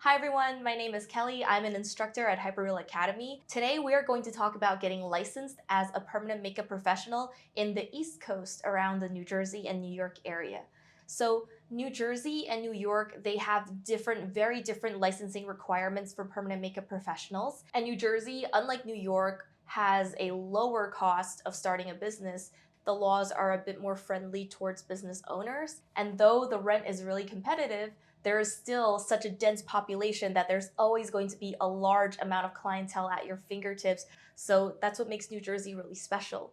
Hi everyone, my name is Kelly. I'm an instructor at Hyperreal Academy. Today we are going to talk about getting licensed as a permanent makeup professional in the East Coast around the New Jersey and New York area. So New Jersey and New York, they have very different licensing requirements for permanent makeup professionals. And New Jersey, unlike New York, has a lower cost of starting a business. The laws are a bit more friendly towards business owners. And though the rent is really competitive, there is still such a dense population that there's always going to be a large amount of clientele at your fingertips. So that's what makes New Jersey really special.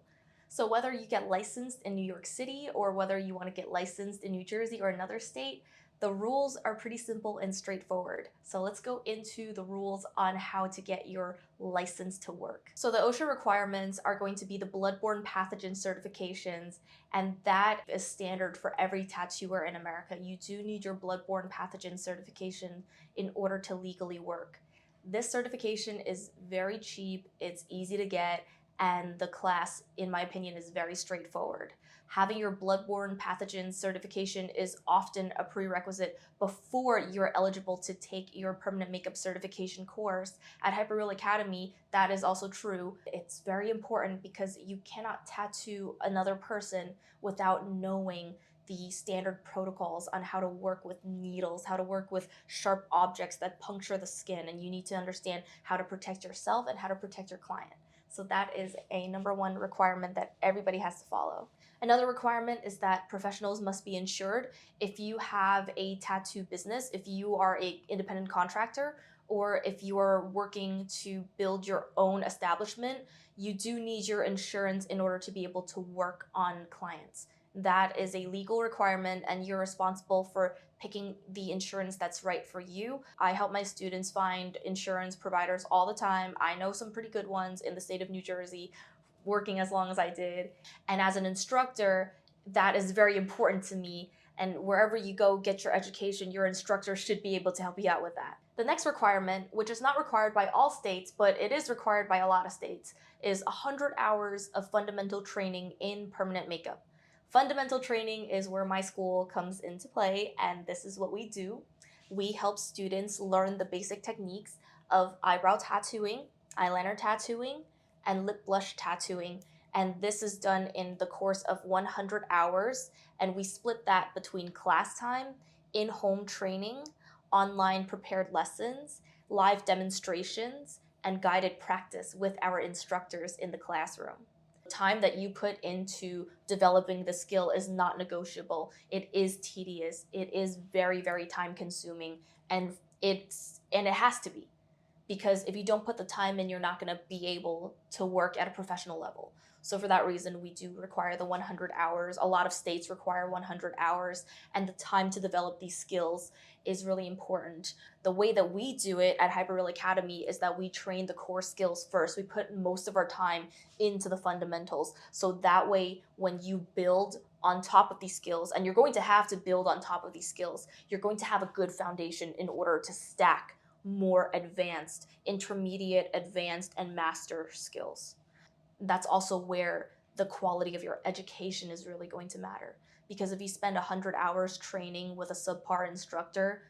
So whether you get licensed in New York City or whether you want to get licensed in New Jersey or another state, the rules are pretty simple and straightforward. So let's go into the rules on how to get your license to work. So the OSHA requirements are going to be the bloodborne pathogen certifications, and that is standard for every tattooer in America. You do need your bloodborne pathogen certification in order to legally work. This certification is very cheap, it's easy to get, and the class, in my opinion, is very straightforward. Having your bloodborne pathogen certification is often a prerequisite before you're eligible to take your permanent makeup certification course. At Hyperreal Academy, that is also true. It's very important because you cannot tattoo another person without knowing the standard protocols on how to work with needles, how to work with sharp objects that puncture the skin, and you need to understand how to protect yourself and how to protect your client. So that is a number one requirement that everybody has to follow. Another requirement is that professionals must be insured. If you have a tattoo business, if you are an independent contractor, or if you are working to build your own establishment, you do need your insurance in order to be able to work on clients. That is a legal requirement, and you're responsible for picking the insurance that's right for you. I help my students find insurance providers all the time. I know some pretty good ones in the state of New Jersey, working as long as I did. And as an instructor, that is very important to me. And wherever you go get your education, your instructor should be able to help you out with that. The next requirement, which is not required by all states, but it is required by a lot of states, is 100 hours of fundamental training in permanent makeup. Fundamental training is where my school comes into play, and this is what we do. We help students learn the basic techniques of eyebrow tattooing, eyeliner tattooing, and lip blush tattooing. And this is done in the course of 100 hours, and we split that between class time, in-home training, online prepared lessons, live demonstrations, and guided practice with our instructors in the classroom. Time that you put into developing the skill is not negotiable. It is tedious. It is very time consuming, and it has to be, because if you don't put the time in, you're not going to be able to work at a professional level. So for that reason, we do require the 100 hours. A lot of states require 100 hours, and the time to develop these skills is really important. The way that we do it at Hyperreal Academy is that we train the core skills first. We put most of our time into the fundamentals. So that way, when you build on top of these skills, and you're going to have to build on top of these skills, you're going to have a good foundation in order to stack more advanced, intermediate, advanced, and master skills. That's also where the quality of your education is really going to matter. Because if you spend 100 hours training with a subpar instructor,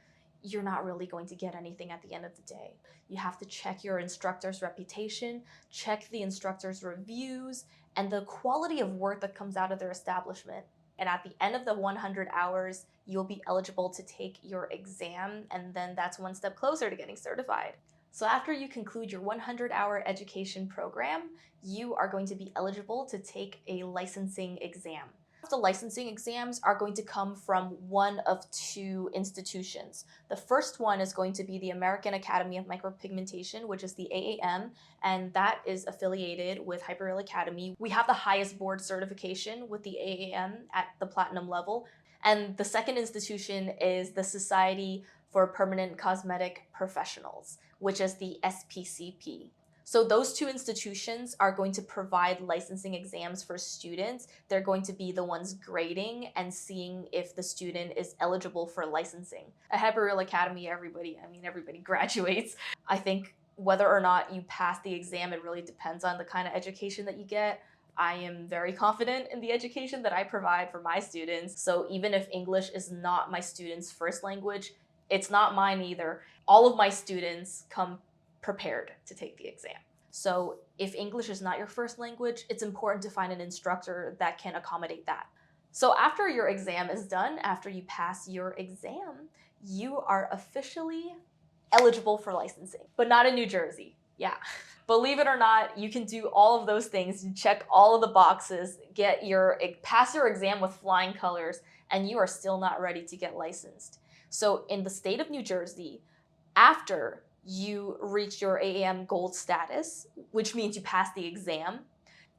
you're not really going to get anything at the end of the day. You have to check your instructor's reputation, check the instructor's reviews, and the quality of work that comes out of their establishment. And at the end of the 100 hours, you'll be eligible to take your exam, and then that's one step closer to getting certified. So after you conclude your 100-hour education program, you are going to be eligible to take a licensing exam. The licensing exams are going to come from one of two institutions. The first one is going to be the American Academy of Micropigmentation, which is the AAM, and that is affiliated with Hyperreal Academy. We have the highest board certification with the AAM at the platinum level. And the second institution is the Society for Permanent Cosmetic Professionals, which is the SPCP. So those two institutions are going to provide licensing exams for students. They're going to be the ones grading and seeing if the student is eligible for licensing. At Hyperreal Academy, everybody graduates. I think whether or not you pass the exam, it really depends on the kind of education that you get. I am very confident in the education that I provide for my students. So even if English is not my students' first language, It's not mine either. All of my students come prepared to take the exam. So if English is not your first language, it's important to find an instructor that can accommodate that. So after your exam is done, after you pass your exam, you are officially eligible for licensing, but not in New Jersey. Yeah. Believe it or not, you can do all of those things. You check all of the boxes, pass your exam with flying colors, and you are still not ready to get licensed. So in the state of New Jersey, after you reach your AAM gold status, which means you pass the exam,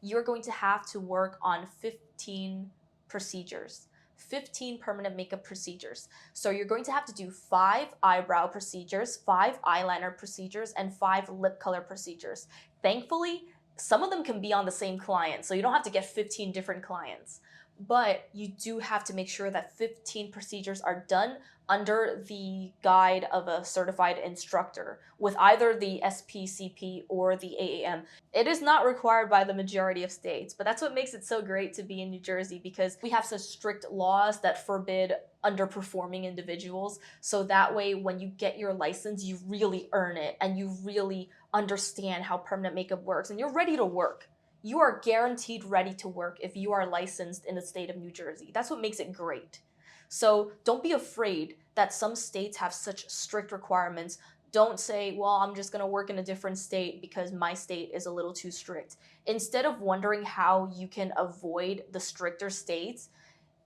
you're going to have to work on 15 procedures. 15 permanent makeup procedures. So you're going to have to do 5 eyebrow procedures, 5 eyeliner procedures, and 5 lip color procedures. Thankfully, some of them can be on the same client, so you don't have to get 15 different clients. But you do have to make sure that 15 procedures are done under the guide of a certified instructor with either the SPCP or the AAM. It is not required by the majority of states, but that's what makes it so great to be in New Jersey, because we have such strict laws that forbid underperforming individuals. So that way, when you get your license, you really earn it and you really understand how permanent makeup works and you're ready to work. You are guaranteed ready to work if you are licensed in the state of New Jersey. That's what makes it great. So don't be afraid that some states have such strict requirements. Don't say, well, I'm just going to work in a different state because my state is a little too strict. Instead of wondering how you can avoid the stricter states,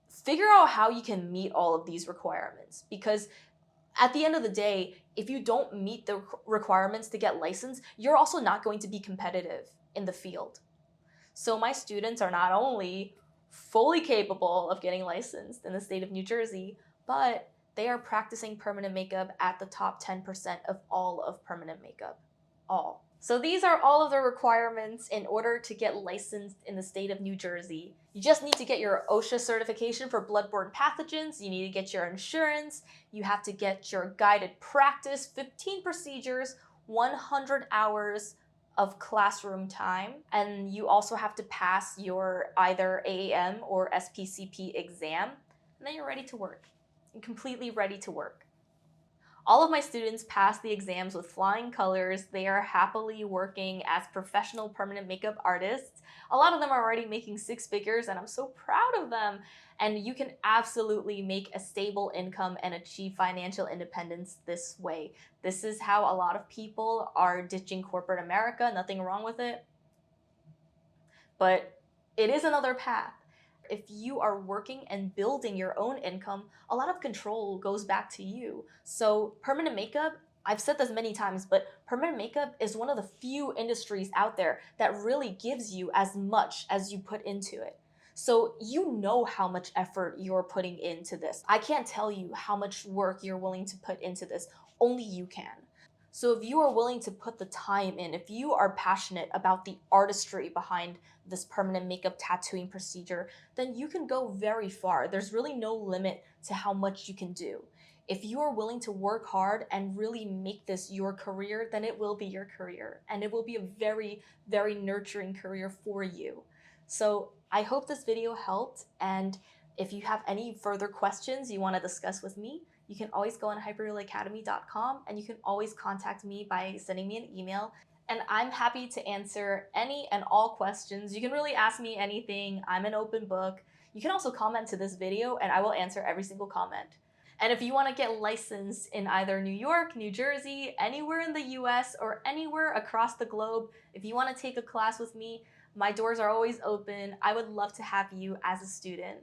figure out how you can meet all of these requirements. Because at the end of the day, if you don't meet the requirements to get licensed, you're also not going to be competitive in the field. So my students are not only fully capable of getting licensed in the state of New Jersey, but they are practicing permanent makeup at the top 10% of all of permanent makeup. All. So these are all of the requirements in order to get licensed in the state of New Jersey. You just need to get your OSHA certification for bloodborne pathogens. You need to get your insurance. You have to get your guided practice, 15 procedures, 100 hours of classroom time, and you also have to pass your either AAM or SPCP exam, and then you're ready to work. You're completely ready to work. All of my students pass the exams with flying colors. They are happily working as professional permanent makeup artists. A lot of them are already making 6 figures, and I'm so proud of them. And you can absolutely make a stable income and achieve financial independence this way. This is how a lot of people are ditching corporate America. Nothing wrong with it. But it is another path. If you are working and building your own income, a lot of control goes back to you. So permanent makeup, I've said this many times, but permanent makeup is one of the few industries out there that really gives you as much as you put into it. So you know how much effort you're putting into this. I can't tell you how much work you're willing to put into this. Only you can. So if you are willing to put the time in, if you are passionate about the artistry behind this permanent makeup tattooing procedure, then you can go very far. There's really no limit to how much you can do. If you are willing to work hard and really make this your career, then it will be your career. And it will be a very, very nurturing career for you. So I hope this video helped. And if you have any further questions you want to discuss with me, you can always go on hyperrealacademy.com and you can always contact me by sending me an email. And I'm happy to answer any and all questions. You can really ask me anything. I'm an open book. You can also comment to this video and I will answer every single comment. And if you want to get licensed in either New York, New Jersey, anywhere in the US, or anywhere across the globe, if you want to take a class with me, my doors are always open. I would love to have you as a student.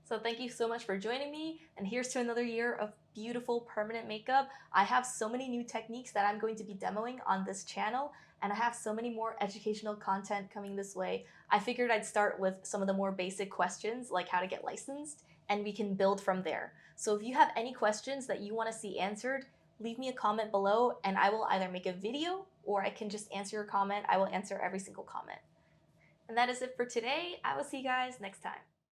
So thank you so much for joining me, and here's to another year of beautiful permanent makeup. I have so many new techniques that I'm going to be demoing on this channel, and I have so many more educational content coming this way. I figured I'd start with some of the more basic questions, like how to get licensed, and we can build from there. So if you have any questions that you want to see answered, leave me a comment below, and I will either make a video or I can just answer your comment. I will answer every single comment. And that is it for today. I will see you guys next time.